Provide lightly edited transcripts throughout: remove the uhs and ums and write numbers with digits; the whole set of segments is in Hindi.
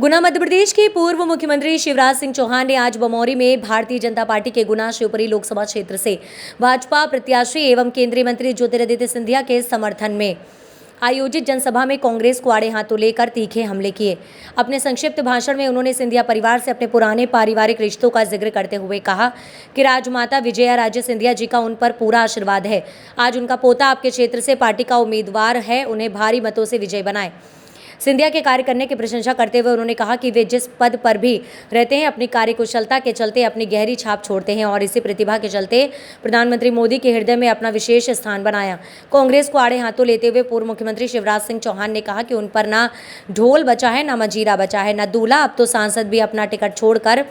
गुना मध्य प्रदेश के पूर्व मुख्यमंत्री शिवराज सिंह चौहान ने आज बमौरी में भारतीय जनता पार्टी के गुना शिवपुरी लोकसभा क्षेत्र से भाजपा प्रत्याशी एवं केंद्रीय मंत्री ज्योतिरादित्य सिंधिया के समर्थन में आयोजित जनसभा में कांग्रेस को आड़े हाथों लेकर तीखे हमले किए। अपने संक्षिप्त भाषण में उन्होंने सिंधिया परिवार से अपने पुराने पारिवारिक रिश्तों का जिक्र करते हुए कहा कि राजमाता विजया राजे सिंधिया जी का उन पर पूरा आशीर्वाद है। आज उनका पोता आपके क्षेत्र से पार्टी का उम्मीदवार है, उन्हें भारी मतों से विजय बनाएं। सिंधिया के कार्य करने की प्रशंसा करते हुए उन्होंने कहा कि वे जिस पद पर भी रहते हैं अपनी कार्यकुशलता के चलते अपनी गहरी छाप छोड़ते हैं और इसी प्रतिभा के चलते प्रधानमंत्री मोदी के हृदय में अपना विशेष स्थान बनाया। कांग्रेस को आड़े हाथों लेते हुए पूर्व मुख्यमंत्री शिवराज सिंह चौहान ने कहा कि उन पर ना ढोल बचा है, ना मंजीरा बचा है, ना दूल्हा। अब तो सांसद भी अपना टिकट छोड़कर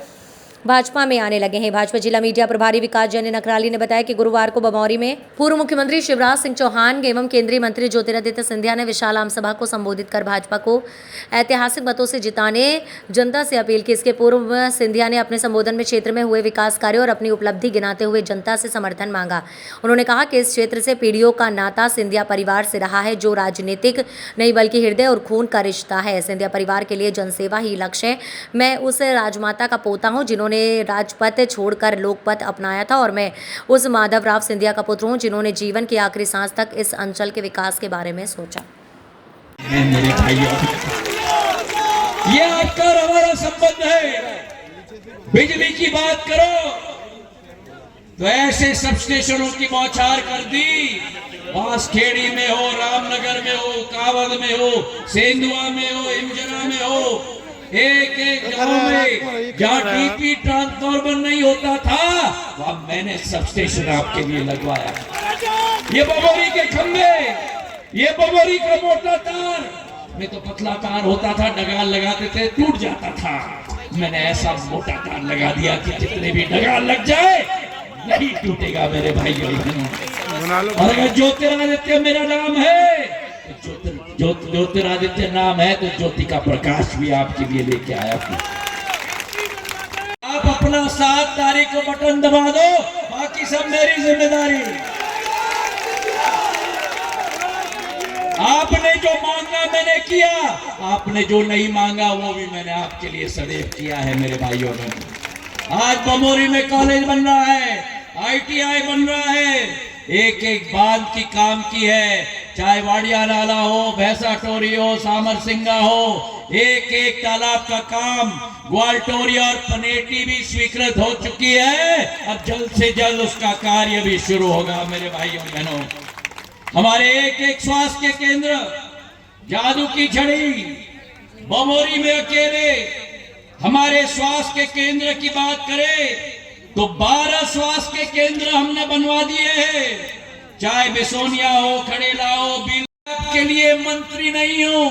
भाजपा में आने लगे हैं। भाजपा जिला मीडिया प्रभारी विकास जैन नखराली ने बताया कि गुरुवार को बमौरी में पूर्व मुख्यमंत्री शिवराज सिंह चौहान एवं केंद्रीय मंत्री ज्योतिरादित्य सिंधिया ने विशाल आम सभा को संबोधित कर भाजपा को ऐतिहासिक मतों से जिताने जनता से अपील की। इसके पूर्व सिंधिया ने अपने संबोधन में क्षेत्र में हुए विकास कार्यों और अपनी उपलब्धि गिनाते हुए जनता से समर्थन मांगा। उन्होंने कहा कि इस क्षेत्र से पीढ़ियों का नाता सिंधिया परिवार से रहा है, जो राजनीतिक नहीं बल्कि हृदय और खून का रिश्ता है। सिंधिया परिवार के लिए जनसेवा ही लक्ष्य है। मैं उस राजमाता का पोता हूँ जिन्होंने राजपथ छोड़कर लोकपथ अपनाया था और मैं उस माधवराव सिंधिया का पुत्र हूं जिन्होंने जीवन की आखिरी सांस तक इस अंचल के विकास के बारे में सोचा। मेरे भाइयों, ये आपका और हमारा संबंध है। बिजली की बात करो तो ऐसे सब स्टेशनों की बौछार कर दी, बांसखेड़ी में हो, रामनगर में हो, कावड़ में हो, सेंधुआ में हो, इंजरा में हो, एक एक जगह में जहाँ डीपी ट्रांसफार्मर नहीं होता था वहां मैंने सब स्टेशन आपके लिए लगवाया। ये बमौरी के खंभे, ये बमौरी का मोटा तार में तो पतला तार होता था, डगाल लगाते थे टूट जाता था। मैंने ऐसा मोटा तार लगा दिया कि जितने भी डगाल लग जाए नहीं टूटेगा मेरे भाइयों बहनों। और अगर ज्योतिरादित्य मेरा नाम है, ज्योतिरादित्य नाम है तो ज्योति का प्रकाश भी आपके लिए लेके आया। आप अपना 7 तारीख को बटन दबा दो, बाकी सब मेरी जिम्मेदारी। आपने जो मांगा मैंने किया, आपने जो नहीं मांगा वो भी मैंने आपके लिए सदैव किया है मेरे भाइयों ने। आज बमौरी में कॉलेज बन रहा है, ITI बन रहा है, एक एक बांध की काम की है, चाहे वाड़िया नाला हो, भैंसा टोरी हो, सामर सिंगा हो, एक एक तालाब का काम, ग्वालटोरिया और पनेटी भी स्वीकृत हो चुकी है। अब जल्द से जल्द उसका कार्य भी शुरू होगा मेरे भाइयों बहनों। हमारे एक एक स्वास्थ्य केंद्र, जादू की झड़ी बमौरी में अकेले हमारे स्वास्थ्य केंद्र की बात करें तो 12 स्वास्थ्य केंद्र हमने बनवा दिए हैं। चाहे बिसोनिया हो, खड़ेला हो, आपके लिए मंत्री नहीं हूं,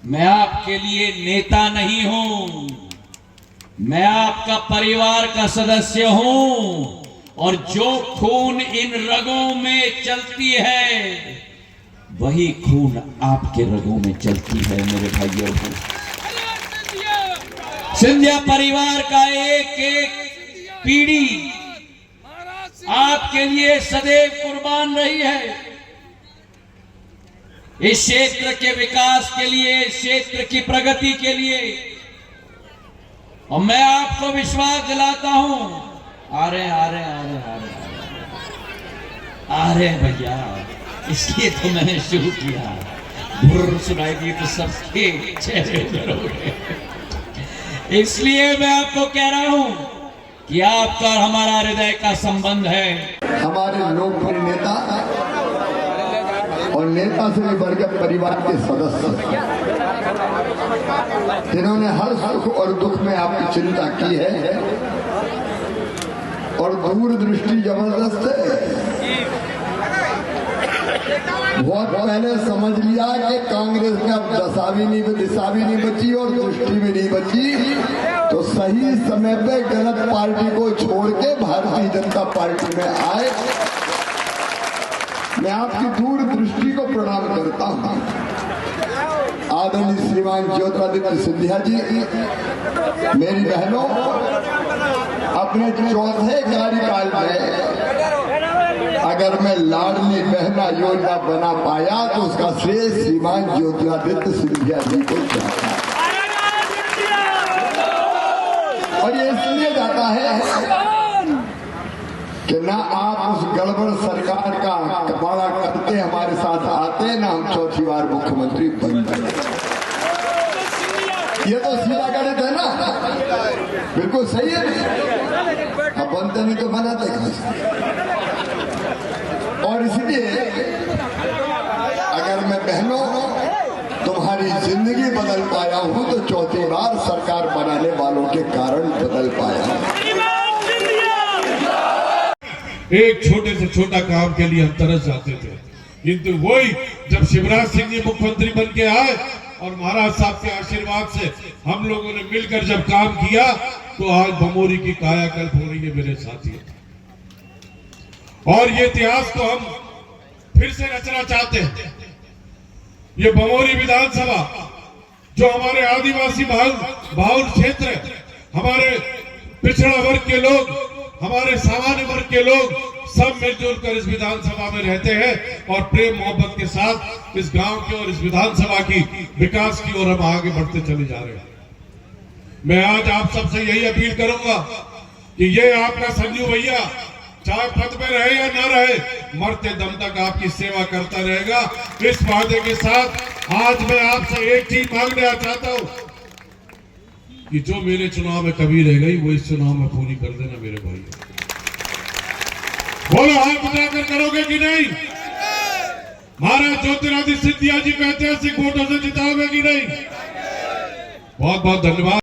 मैं आपके लिए नेता नहीं हूं, मैं आपका परिवार का सदस्य हूं। और जो खून इन रगों में चलती है वही खून आपके रगों में चलती है मेरे भाइयों। सिंधिया परिवार का एक एक पीढ़ी आपके लिए सदैव कुर्बान रही है। इस क्षेत्र के विकास के लिए, इस क्षेत्र की प्रगति के लिए। और मैं आपको विश्वास दिलाता हूं, आ रहे भैया, इसलिए तो मैंने शुरू किया। बुर्र सुनाई दी तो सबके चेहरे उधर हो गए। इसलिए मैं आपको कह रहा हूं कि आपका और हमारा हृदय का संबंध है। हमारे लोकप्रिय नेता और नेता से भी बढ़कर परिवार के सदस्य, जिन्होंने हर सुख और दुख में आपकी चिंता की है और दूरदृष्टि जबरदस्त है। बहुत पहले समझ लिया कि कांग्रेस में अब दिशा भी नहीं बची और दृष्टि भी नहीं बची, तो सही समय पे गलत पार्टी को छोड़ के भारतीय जनता पार्टी में आए। मैं आपकी दूरदृष्टि को प्रणाम करता हूं। आदरणीय श्रीमान ज्योतिरादित्य सिंधिया जी, मेरी बहनों, अपने चौथे कार्यकाल में अगर मैं लाडली बहना योजना बना पाया तो उसका श्रेय श्रीमान ज्योतिरादित्य सिंधिया जी को जाता है। लगता है कि ना आप उस गड़बड़ सरकार का कबाड़ा करते हमारे साथ आते, ना हम चौथी बार मुख्यमंत्री बनते। ये तो सीधा गणित है ना, बिल्कुल सही है। अब बनते नहीं तो बनाते कहां से? और इसलिए अगर मैं बहनों तुम्हारी जिंदगी बदल पाया हूं तो चौथी बार सरकार बनाने वालों के कारण बदल पाया हूं। एक छोटे से छोटा काम के लिए हम तरस जाते थे, किंतु वही जब शिवराज सिंह जी मुख्यमंत्री बन के आए और महाराज साहब के आशीर्वाद से हम लोगों ने मिलकर जब काम किया तो आज बमोरी की कायाकल्प हो रही है मेरे साथी। और ये इतिहास को हम फिर से रचना चाहते हैं। ये बमोरी विधानसभा जो हमारे आदिवासी बाहुल क्षेत्र है, हमारे पिछड़ा वर्ग के लोग, हमारे सामान्य वर्ग के लोग सब मिलजुल कर इस विधानसभा में रहते हैं और प्रेम मोहब्बत के साथ इस गांव की और इस विधानसभा की विकास की ओर हम आगे बढ़ते चले जा रहे हैं। मैं आज आप सबसे यही अपील करूंगा कि ये आपका संजू भैया चाहे पद में रहे या ना रहे, मरते दम तक आपकी सेवा करता रहेगा। इस वादे के साथ आज मैं आपसे एक चीज मांगना चाहता हूं कि जो मेरे चुनाव में कमी रह गई वो इस चुनाव में पूरी कर देना मेरे भाई। बोलो हाथ उठाकर करोगे कि नहीं? महाराज ज्योतिरादित्य सिंधिया जी को ऐतिहासिक वोटों से जिताओगे कि नहीं? बहुत बहुत धन्यवाद।